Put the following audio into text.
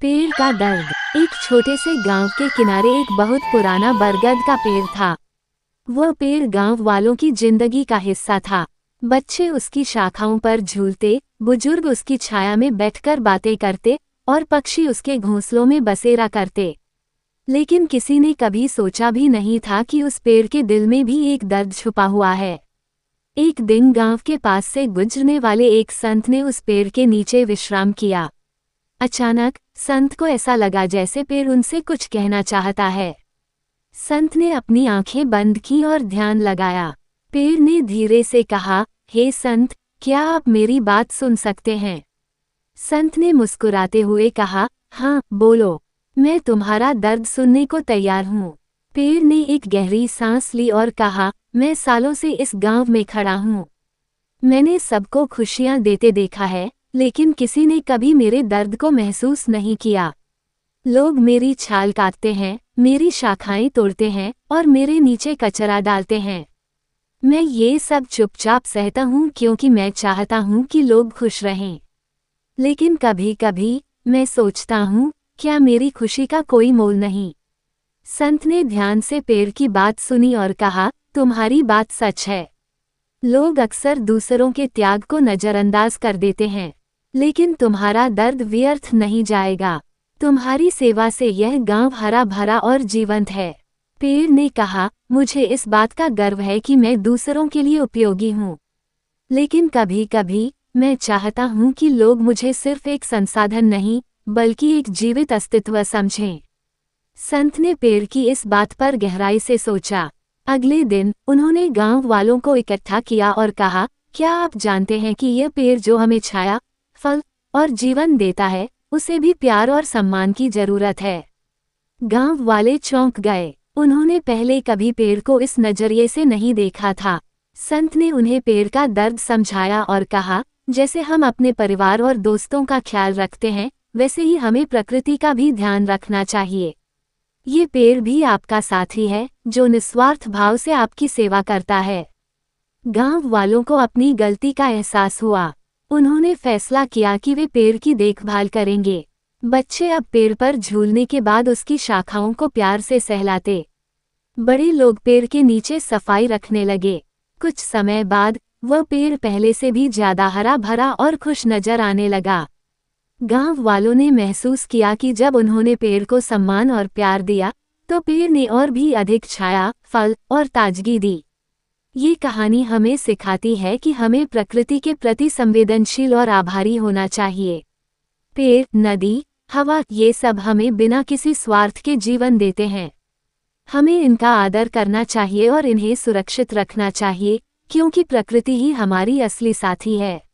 पेड़ का दर्द। एक छोटे से गांव के किनारे एक बहुत पुराना बरगद का पेड़ था। वह पेड़ गांव वालों की जिंदगी का हिस्सा था। बच्चे उसकी शाखाओं पर झूलते, बुजुर्ग उसकी छाया में बैठकर बातें करते और पक्षी उसके घोंसलों में बसेरा करते। लेकिन किसी ने कभी सोचा भी नहीं था कि उस पेड़ के दिल में भी एक दर्द छुपा हुआ है। एक दिन गांव के पास से गुजरने वाले एक संत ने उस पेड़ के नीचे विश्राम किया। अचानक संत को ऐसा लगा जैसे पेड़ उनसे कुछ कहना चाहता है। संत ने अपनी आंखें बंद की और ध्यान लगाया। पेड़ ने धीरे से कहा, हे संत, क्या आप मेरी बात सुन सकते हैं? संत ने मुस्कुराते हुए कहा, हाँ बोलो, मैं तुम्हारा दर्द सुनने को तैयार हूँ। पेड़ ने एक गहरी सांस ली और कहा, मैं सालों से इस गांव में खड़ा हूँ। मैंने सबको खुशियाँ देते देखा है, लेकिन किसी ने कभी मेरे दर्द को महसूस नहीं किया। लोग मेरी छाल काटते हैं, मेरी शाखाएं तोड़ते हैं और मेरे नीचे कचरा डालते हैं। मैं ये सब चुपचाप सहता हूँ क्योंकि मैं चाहता हूँ कि लोग खुश रहें। लेकिन कभी कभी मैं सोचता हूँ, क्या मेरी खुशी का कोई मोल नहीं? संत ने ध्यान से पेड़ की बात सुनी और कहा, तुम्हारी बात सच है। लोग अक्सर दूसरों के त्याग को नजरअंदाज कर देते हैं, लेकिन तुम्हारा दर्द व्यर्थ नहीं जाएगा। तुम्हारी सेवा से यह गांव हरा भरा और जीवंत है। पेड़ ने कहा, मुझे इस बात का गर्व है कि मैं दूसरों के लिए उपयोगी हूँ। लेकिन कभी कभी मैं चाहता हूँ कि लोग मुझे सिर्फ एक संसाधन नहीं, बल्कि एक जीवित अस्तित्व समझें। संत ने पेड़ की इस बात पर गहराई से सोचा। अगले दिन उन्होंने गांव वालों को इकट्ठा किया और कहा, क्या आप जानते हैं कि यह पेड़ जो हमें छाया, फल और जीवन देता है, उसे भी प्यार और सम्मान की जरूरत है? गांव वाले चौंक गए। उन्होंने पहले कभी पेड़ को इस नजरिए से नहीं देखा था। संत ने उन्हें पेड़ का दर्द समझाया और कहा, जैसे हम अपने परिवार और दोस्तों का ख्याल रखते हैं, वैसे ही हमें प्रकृति का भी ध्यान रखना चाहिए। ये पेड़ भी आपका साथी है, जो निस्वार्थ भाव से आपकी सेवा करता है। गांव वालों को अपनी गलती का एहसास हुआ। उन्होंने फैसला किया कि वे पेड़ की देखभाल करेंगे। बच्चे अब पेड़ पर झूलने के बाद उसकी शाखाओं को प्यार से सहलाते। बड़े लोग पेड़ के नीचे सफाई रखने लगे। कुछ समय बाद वह पेड़ पहले से भी ज्यादा हरा भरा और खुश नजर आने लगा। गांव वालों ने महसूस किया कि जब उन्होंने पेड़ को सम्मान और प्यार दिया, तो पेड़ ने और भी अधिक छाया, फल और ताजगी दी। ये कहानी हमें सिखाती है कि हमें प्रकृति के प्रति संवेदनशील और आभारी होना चाहिए। पेड़, नदी, हवा, ये सब हमें बिना किसी स्वार्थ के जीवन देते हैं। हमें इनका आदर करना चाहिए और इन्हें सुरक्षित रखना चाहिए, क्योंकि प्रकृति ही हमारी असली साथी है।